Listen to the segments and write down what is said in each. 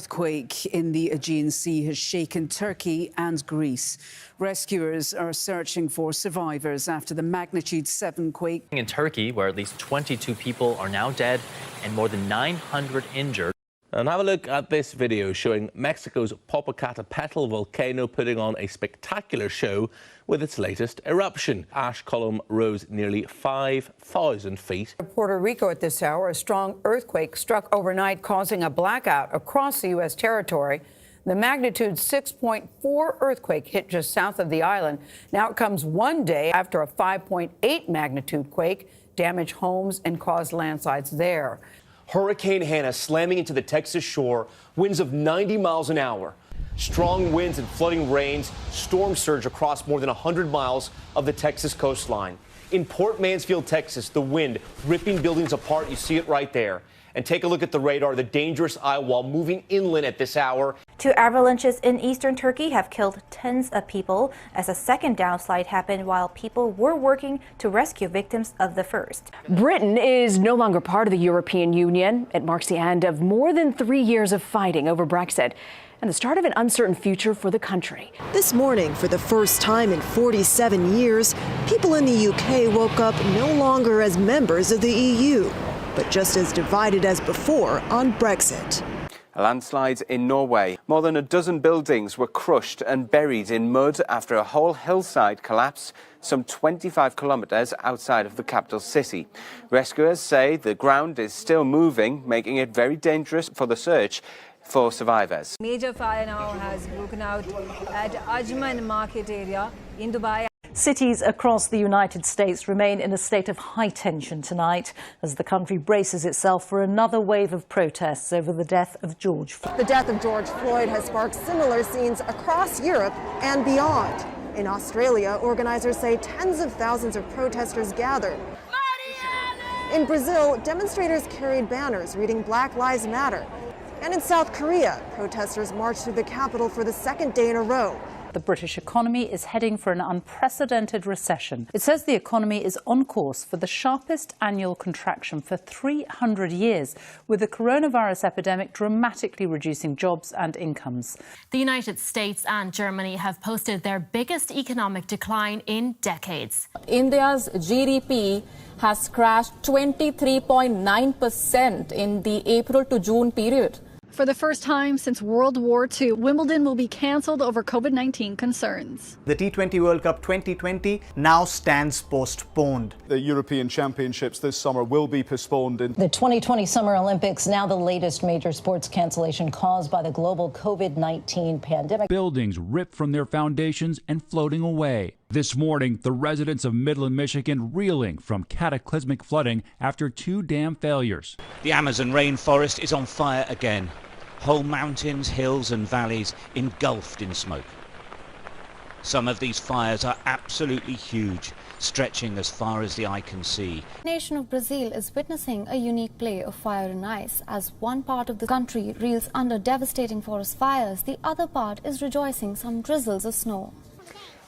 earthquake in the Aegean Sea has shaken Turkey and Greece. Rescuers are searching for survivors after the magnitude 7 quake in Turkey, where at least 22 people are now dead and more than 900 injured. And have a look at this video showing Mexico's Popocatépetl volcano putting on a spectacular show with its latest eruption. Ash column rose nearly 5,000 feet. In Puerto Rico at this hour, a strong earthquake struck overnight, causing a blackout across the U.S. territory. The magnitude 6.4 earthquake hit just south of the island. Now it comes one day after a 5.8 magnitude quake damaged homes and caused landslides there. Hurricane Hannah slamming into the Texas shore, winds of 90 miles an hour. Strong winds and flooding rains, storm surge across more than 100 miles of the Texas coastline. In Port Mansfield, Texas, the wind ripping buildings apart. You see it right there. And take a look at the radar, the dangerous eye wall moving inland at this hour. 2 avalanches in eastern Turkey have killed tens of people as a second downslide happened while people were working to rescue victims of the first. Britain is no longer part of the European Union. It marks the end of more than 3 years of fighting over Brexit and the start of an uncertain future for the country. This morning, for the first time in 47 years, people in the UK woke up no longer as members of the EU, but just as divided as before on Brexit. Landslides in Norway. More than a dozen buildings were crushed and buried in mud after a whole hillside collapsed some 25 kilometers outside of the capital city. Rescuers say the ground is still moving, making it very dangerous for the search for survivors. Major fire now has broken out at Ajman market area in Dubai. Cities across the United States remain in a state of high tension tonight as the country braces itself for another wave of protests over the death of George Floyd. The death of George Floyd has sparked similar scenes across Europe and beyond. In Australia, organizers say tens of thousands of protesters gathered. In Brazil, demonstrators carried banners reading Black Lives Matter. And in South Korea, protesters marched through the capital for the second day in a row. The British economy is heading for an unprecedented recession. It says the economy is on course for the sharpest annual contraction for 300 years, with the coronavirus epidemic dramatically reducing jobs and incomes. The United States and Germany have posted their biggest economic decline in decades. India's GDP has crashed 23.9% in the April to June period. For the first time since World War II, Wimbledon will be cancelled over COVID-19 concerns. The T20 World Cup 2020 now stands postponed. The European Championships this summer will be postponed. The 2020 Summer Olympics, now the latest major sports cancellation caused by the global COVID-19 pandemic. Buildings ripped from their foundations and floating away. This morning, the residents of Midland, Michigan reeling from cataclysmic flooding after 2 dam failures. The Amazon rainforest is on fire again. Whole mountains, hills and valleys engulfed in smoke. Some of these fires are absolutely huge, stretching as far as the eye can see. The nation of Brazil is witnessing a unique play of fire and ice. As one part of the country reels under devastating forest fires, the other part is rejoicing some drizzles of snow.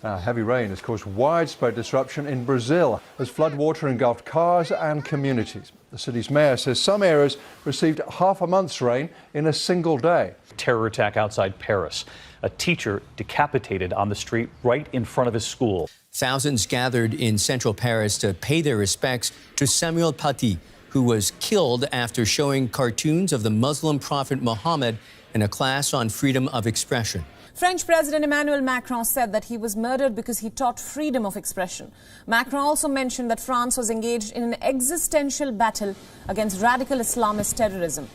Heavy rain has caused widespread disruption in Brazil as floodwater engulfed cars and communities. The city's mayor says some areas received half a month's rain in a single day. Terror attack outside Paris. A teacher decapitated on the street right in front of his school. Thousands gathered in central Paris to pay their respects to Samuel Paty, who was killed after showing cartoons of the Muslim prophet Muhammad in a class on freedom of expression. French President Emmanuel Macron said that he was murdered because he taught freedom of expression. Macron also mentioned that France was engaged in an existential battle against radical Islamist terrorism.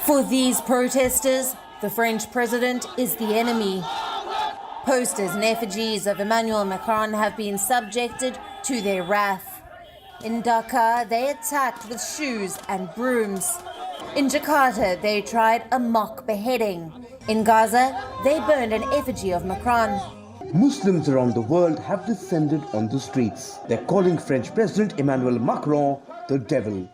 For these protesters, the French president is the enemy. Posters and effigies of Emmanuel Macron have been subjected to their wrath. In Dhaka, they attacked with shoes and brooms. In Jakarta, they tried a mock beheading. In Gaza, they burned an effigy of Macron. Muslims around the world have descended on the streets. They're calling French President Emmanuel Macron the devil.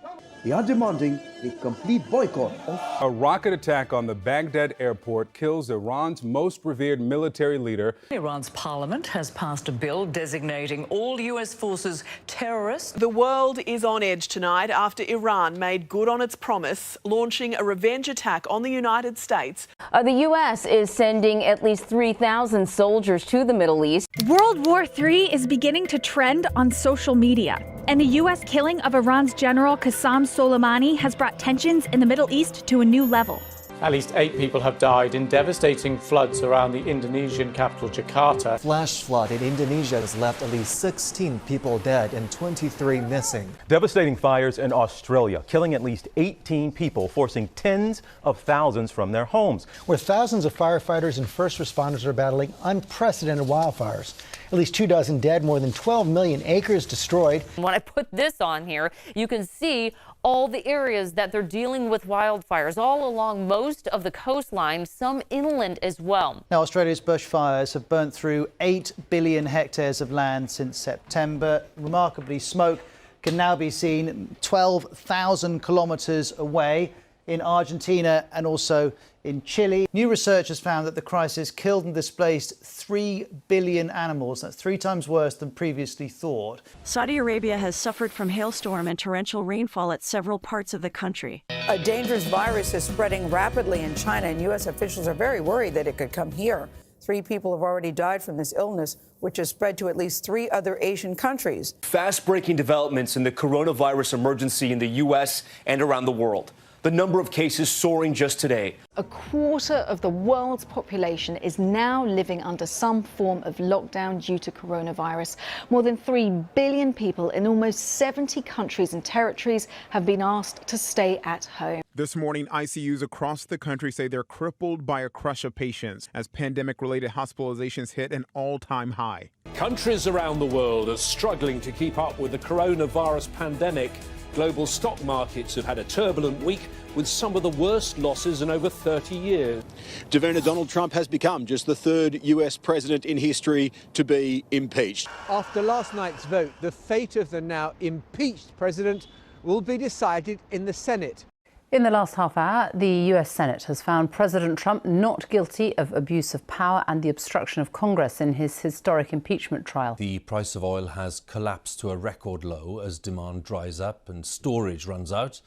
They are demanding a complete boycott of. A rocket attack on the Baghdad airport kills Iran's most revered military leader. Iran's parliament has passed a bill designating all U.S. forces terrorists. The world is on edge tonight after Iran made good on its promise, launching a revenge attack on the United States. The U.S. is sending at least 3,000 soldiers to the Middle East. World War III is beginning to trend on social media, and the U.S. killing of Iran's General Qasem Soleimani has brought tensions in the Middle East to a new level. At least 8 people have died in devastating floods around the Indonesian capital, Jakarta. Flash flood in Indonesia has left at least 16 people dead and 23 missing. Devastating fires in Australia, killing at least 18 people, forcing tens of thousands from their homes. Where thousands of firefighters and first responders are battling unprecedented wildfires. At least 24 dead, more than 12 million acres destroyed. When I put this on here, you can see all the areas that they're dealing with wildfires all along most of the coastline, some inland as well. Now, Australia's bushfires have burnt through 8 billion hectares of land since September. Remarkably, smoke can now be seen 12,000 kilometres away in Argentina and also in Chile. New research has found that the crisis killed and displaced 3 billion animals. That's 3 times worse than previously thought. Saudi Arabia has suffered from hailstorm and torrential rainfall at several parts of the country. A dangerous virus is spreading rapidly in China, and U.S. officials are very worried that it could come here. 3 people have already died from this illness, which has spread to at least 3 other Asian countries. Fast-breaking developments in the coronavirus emergency in the U.S. and around the world. The number of cases soaring just today. A quarter of the world's population is now living under some form of lockdown due to coronavirus. More than 3 billion people in almost 70 countries and territories have been asked to stay at home. This morning, ICUs across the country say they're crippled by a crush of patients as pandemic-related hospitalizations hit an all-time high. Countries around the world are struggling to keep up with the coronavirus pandemic. Global stock markets have had a turbulent week with some of the worst losses in over 30 years. Davina, Donald Trump has become just the 3rd U.S. president in history to be impeached. After last night's vote, the fate of the now impeached president will be decided in the Senate. In the last half hour, the US Senate has found President Trump not guilty of abuse of power and the obstruction of Congress in his historic impeachment trial. The price of oil has collapsed to a record low as demand dries up and storage runs out.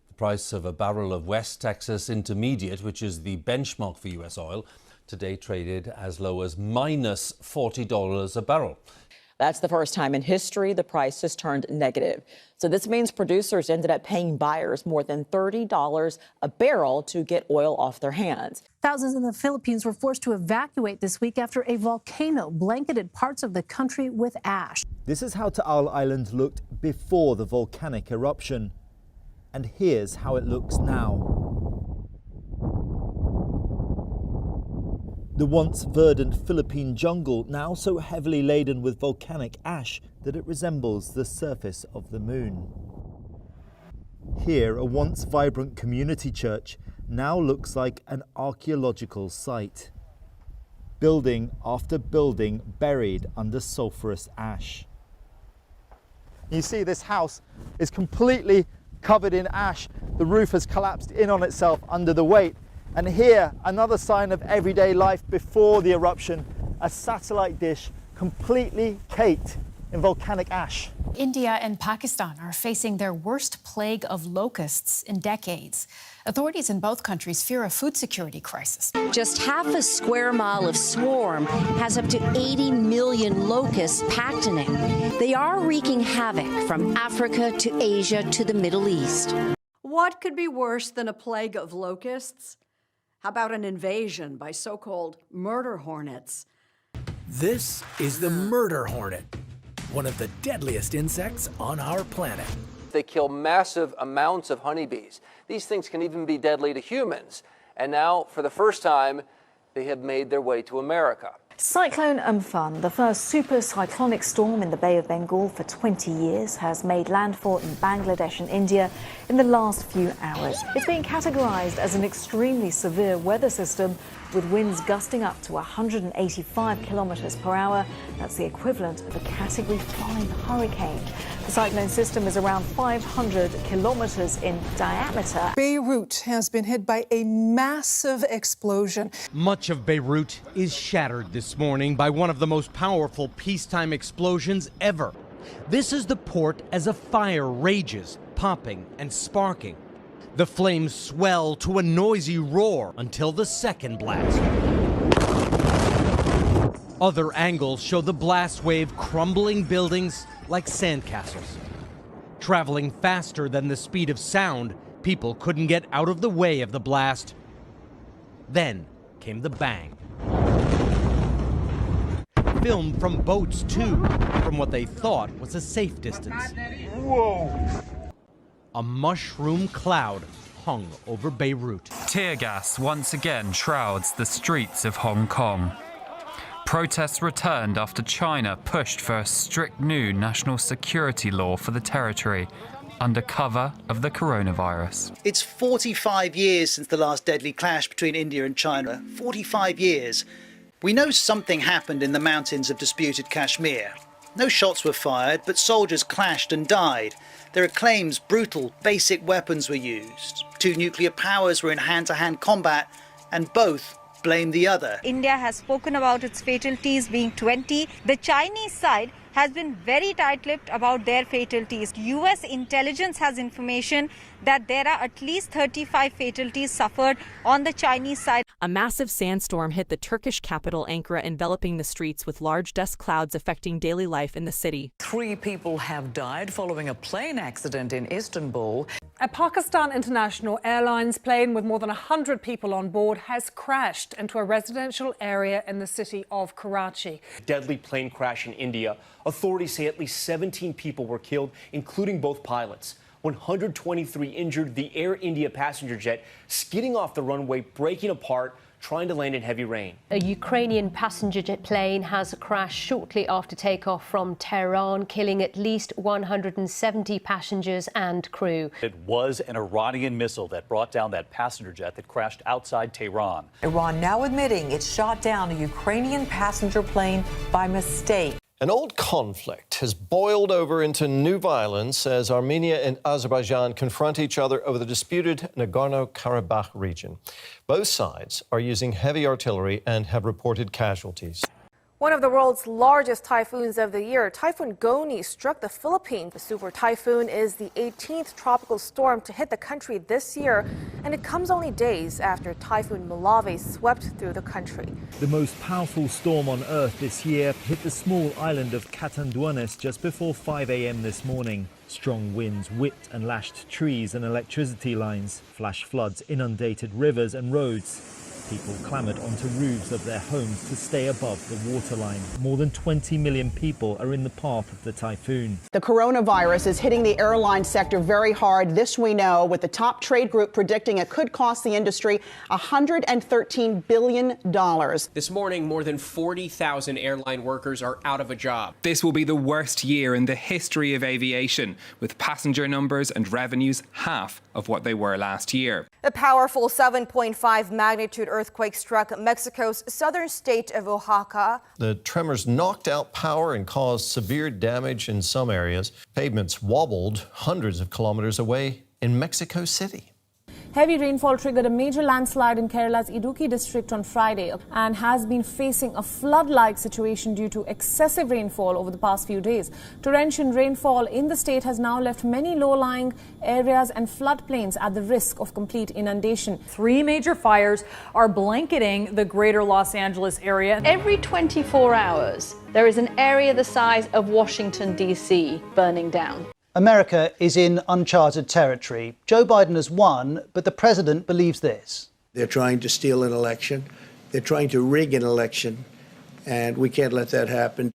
The price of a barrel of West Texas Intermediate, which is the benchmark for US oil, today traded as low as minus $40 a barrel. That's the first time in history the price has turned negative. So this means producers ended up paying buyers more than $30 a barrel to get oil off their hands. Thousands in the Philippines were forced to evacuate this week after a volcano blanketed parts of the country with ash. This is how Taal Island looked before the volcanic eruption. And here's how it looks now. The once verdant Philippine jungle now so heavily laden with volcanic ash that it resembles the surface of the moon. Here, a once vibrant community church now looks like an archaeological site. Building after building buried under sulfurous ash. You see this house is completely covered in ash. The roof has collapsed in on itself under the weight. And here, another sign of everyday life before the eruption, a satellite dish completely caked in volcanic ash. India and Pakistan are facing their worst plague of locusts in decades. Authorities in both countries fear a food security crisis. Just half a square mile of swarm has up to 80 million locusts packed in it. They are wreaking havoc from Africa to Asia to the Middle East. What could be worse than a plague of locusts? How about an invasion by so-called murder hornets? This is the murder hornet, one of the deadliest insects on our planet. They kill massive amounts of honeybees. These things can even be deadly to humans. And now, for the first time, they have made their way to America. Cyclone Amphan, the first super cyclonic storm in the Bay of Bengal for 20 years, has made landfall in Bangladesh and India in the last few hours. It's being categorized as an extremely severe weather system with winds gusting up to 185 kilometers per hour. That's the equivalent of a Category 5 hurricane. The cyclone system is around 500 kilometers in diameter. Beirut has been hit by a massive explosion. Much of Beirut is shattered this morning by one of the most powerful peacetime explosions ever. This is the port as a fire rages, popping and sparking. The flames swell to a noisy roar until the second blast. Other angles show the blast wave crumbling buildings like sandcastles. Traveling faster than the speed of sound, people couldn't get out of the way of the blast. Then came the bang. Filmed from boats, too, from what they thought was a safe distance. Whoa! A mushroom cloud hung over Beirut. Tear gas once again shrouds the streets of Hong Kong. Protests returned after China pushed for a strict new national security law for the territory under cover of the coronavirus. It's 45 years since the last deadly clash between India and China. 45 years. We know something happened in the mountains of disputed Kashmir. No shots were fired, but soldiers clashed and died. There are claims brutal, basic weapons were used. Two nuclear powers were in hand-to-hand combat, and both blame the other. India has spoken about its fatalities being 20. The Chinese side has been very tight-lipped about their fatalities. US intelligence has information that there are at least 35 fatalities suffered on the Chinese side. A massive sandstorm hit the Turkish capital, Ankara, enveloping the streets with large dust clouds affecting daily life in the city. 3 people have died following a plane accident in Istanbul. A Pakistan International Airlines plane with more than 100 people on board has crashed into a residential area in the city of Karachi. Deadly plane crash in India. Authorities say at least 17 people were killed, including both pilots. 123 injured, the Air India passenger jet skidding off the runway, breaking apart, trying to land in heavy rain. A Ukrainian passenger jet plane has crashed shortly after takeoff from Tehran, killing at least 170 passengers and crew. It was an Iranian missile that brought down that passenger jet that crashed outside Tehran. Iran now admitting it shot down a Ukrainian passenger plane by mistake. An old conflict has boiled over into new violence as Armenia and Azerbaijan confront each other over the disputed Nagorno-Karabakh region. Both sides are using heavy artillery and have reported casualties. One of the world's largest typhoons of the year, Typhoon Goni, struck the Philippines. The super typhoon is the 18th tropical storm to hit the country this year, and it comes only days after Typhoon Malave swept through the country. The most powerful storm on Earth this year hit the small island of Catanduanes just before 5 a.m. this morning. Strong winds whipped and lashed trees and electricity lines. Flash floods inundated rivers and roads. People clambered onto roofs of their homes to stay above the waterline. More than 20 million people are in the path of the typhoon. The coronavirus is hitting the airline sector very hard. This we know, with the top trade group predicting it could cost the industry $113 billion. This morning, more than 40,000 airline workers are out of a job. This will be the worst year in the history of aviation, with passenger numbers and revenues half of what they were last year. A powerful 7.5 magnitude earthquake struck Mexico's southern state of Oaxaca. The tremors knocked out power and caused severe damage in some areas. Pavements wobbled hundreds of kilometers away in Mexico City. Heavy rainfall triggered a major landslide in Kerala's Idukki district on Friday and has been facing a flood-like situation due to excessive rainfall over the past few days. Torrential rainfall in the state has now left many low-lying areas and floodplains at the risk of complete inundation. 3 major fires are blanketing the greater Los Angeles area. Every 24 hours, there is an area the size of Washington, D.C. burning down. America is in uncharted territory. Joe Biden has won, but the president believes this. They're trying to steal an election. They're trying to rig an election, and we can't let that happen.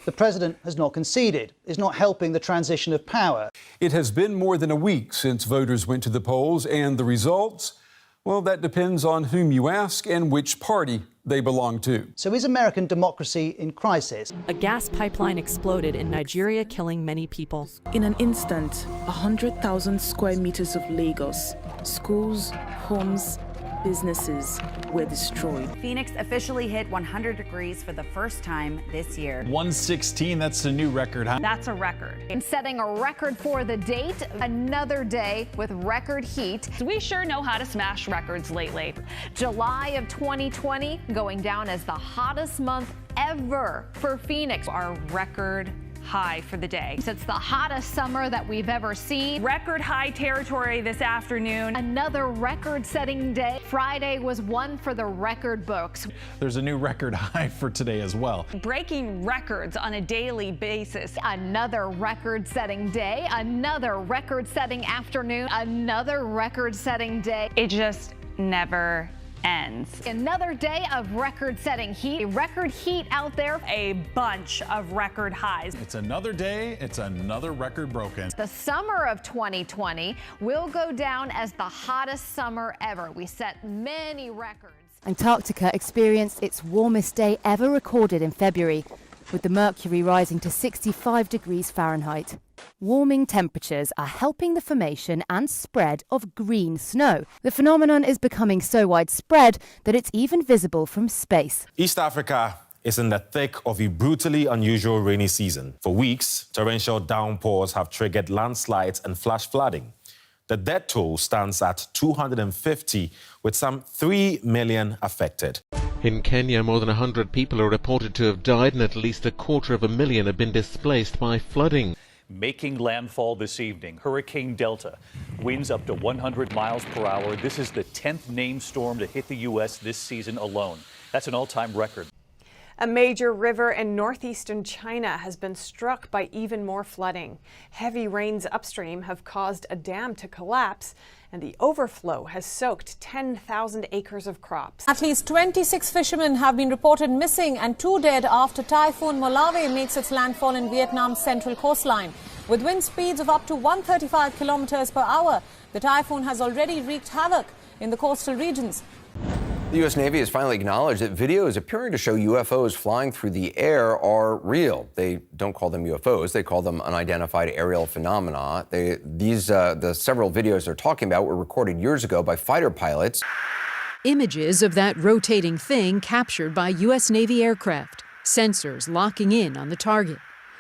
The president has not conceded, is not helping the transition of power. It has been more than a week since voters went to the polls, and the results, well, that depends on whom you ask and which party they belong to. So is American democracy in crisis? A gas pipeline exploded in Nigeria, killing many people. In an instant, 100,000 square meters of Lagos, schools, homes, businesses were destroyed. Phoenix officially hit 100 degrees for the first time this year. 116, that's a new record high. That's a record. And setting a record for the date, another day with record heat. We sure know how to smash records lately. July of 2020 going down as the hottest month ever for Phoenix. Our record high for the day. It's the hottest summer that we've ever seen. Record high territory this afternoon. Another record-setting day. Friday was one for the record books. There's a new record high for today as well. Breaking records on a daily basis. Another record-setting day, another record-setting afternoon, another record-setting day. It just never ends. Another day of record-setting heat. Record heat out there. A bunch of record highs. It's another day. It's another record broken. The summer of 2020 will go down as the hottest summer ever. We set many records. Antarctica experienced its warmest day ever recorded in February, with the mercury rising to 65 degrees Fahrenheit. Warming temperatures are helping the formation and spread of green snow. The phenomenon is becoming so widespread that it's even visible from space. East Africa is in the thick of a brutally unusual rainy season. For weeks, torrential downpours have triggered landslides and flash flooding. The death toll stands at 250, with some 3 million affected. In Kenya, more than 100 people are reported to have died and at least 250,000 have been displaced by flooding. Making landfall this evening, Hurricane Delta. Winds up to 100 miles per hour. This is the 10th named storm to hit the U.S. this season alone. That's an all-time record. A major river in northeastern China has been struck by even more flooding. Heavy rains upstream have caused a dam to collapse, and the overflow has soaked 10,000 acres of crops. At least 26 fishermen have been reported missing and 2 dead after Typhoon Molave makes its landfall in Vietnam's central coastline. With wind speeds of up to 135 kilometers per hour, the typhoon has already wreaked havoc in the coastal regions. The U.S. Navy has finally acknowledged that videos appearing to show UFOs flying through the air are real. They don't call them UFOs. They call them unidentified aerial phenomena. The several videos they're talking about were recorded years ago by fighter pilots. Images of that rotating thing captured by U.S. Navy aircraft, sensors locking in on the target.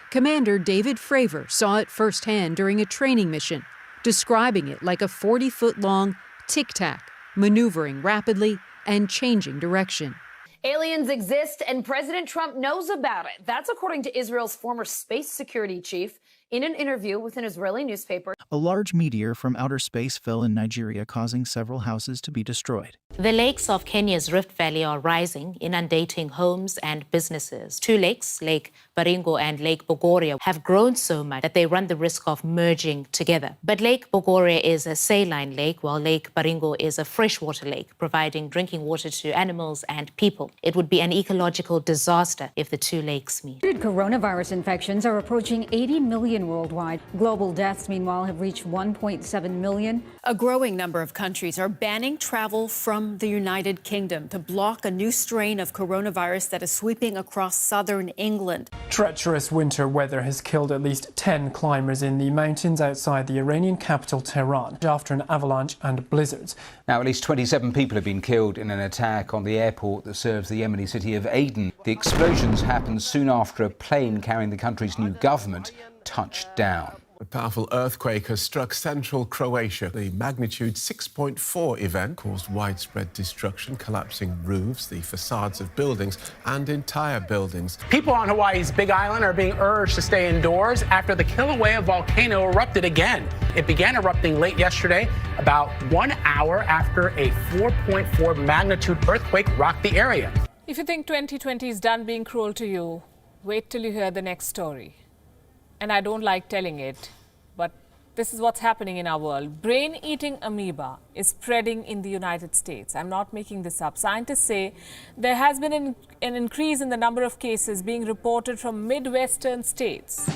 Commander David Fravor saw it firsthand during a training mission, describing it like a 40-foot-long tic-tac, maneuvering rapidly and changing direction. Aliens exist and President Trump knows about it. That's according to Israel's former space security chief in an interview with an Israeli newspaper. A large meteor from outer space fell in Nigeria, causing several houses to be destroyed. The lakes of Kenya's Rift Valley are rising, inundating homes and businesses. Two lakes, Lake Baringo and Lake Bogoria, have grown so much that they run the risk of merging together. But Lake Bogoria is a saline lake, while Lake Baringo is a freshwater lake, providing drinking water to animals and people. It would be an ecological disaster if the two lakes meet. Coronavirus infections are approaching 80 million worldwide. Global deaths, meanwhile, have reached 1.7 million. A growing number of countries are banning travel from the United Kingdom to block a new strain of coronavirus that is sweeping across southern England. Treacherous winter weather has killed at least 10 climbers in the mountains outside the Iranian capital Tehran after an avalanche and blizzards. Now, at least 27 people have been killed in an attack on the airport that serves the Yemeni city of Aden. The explosions happened soon after a plane carrying the country's new government touched down. A powerful earthquake has struck central Croatia. The magnitude 6.4 event caused widespread destruction, collapsing roofs, the facades of buildings, and entire buildings. People on Hawaii's Big Island are being urged to stay indoors after the Kilauea volcano erupted again. It began erupting late yesterday, about 1 hour after a 4.4 magnitude earthquake rocked the area. If you think 2020 is done being cruel to you, wait till you hear the next story. And I don't like telling it, but this is what's happening in our world. Brain-eating amoeba is spreading in the United States. I'm not making this up. Scientists say there has been an increase in the number of cases being reported from Midwestern states.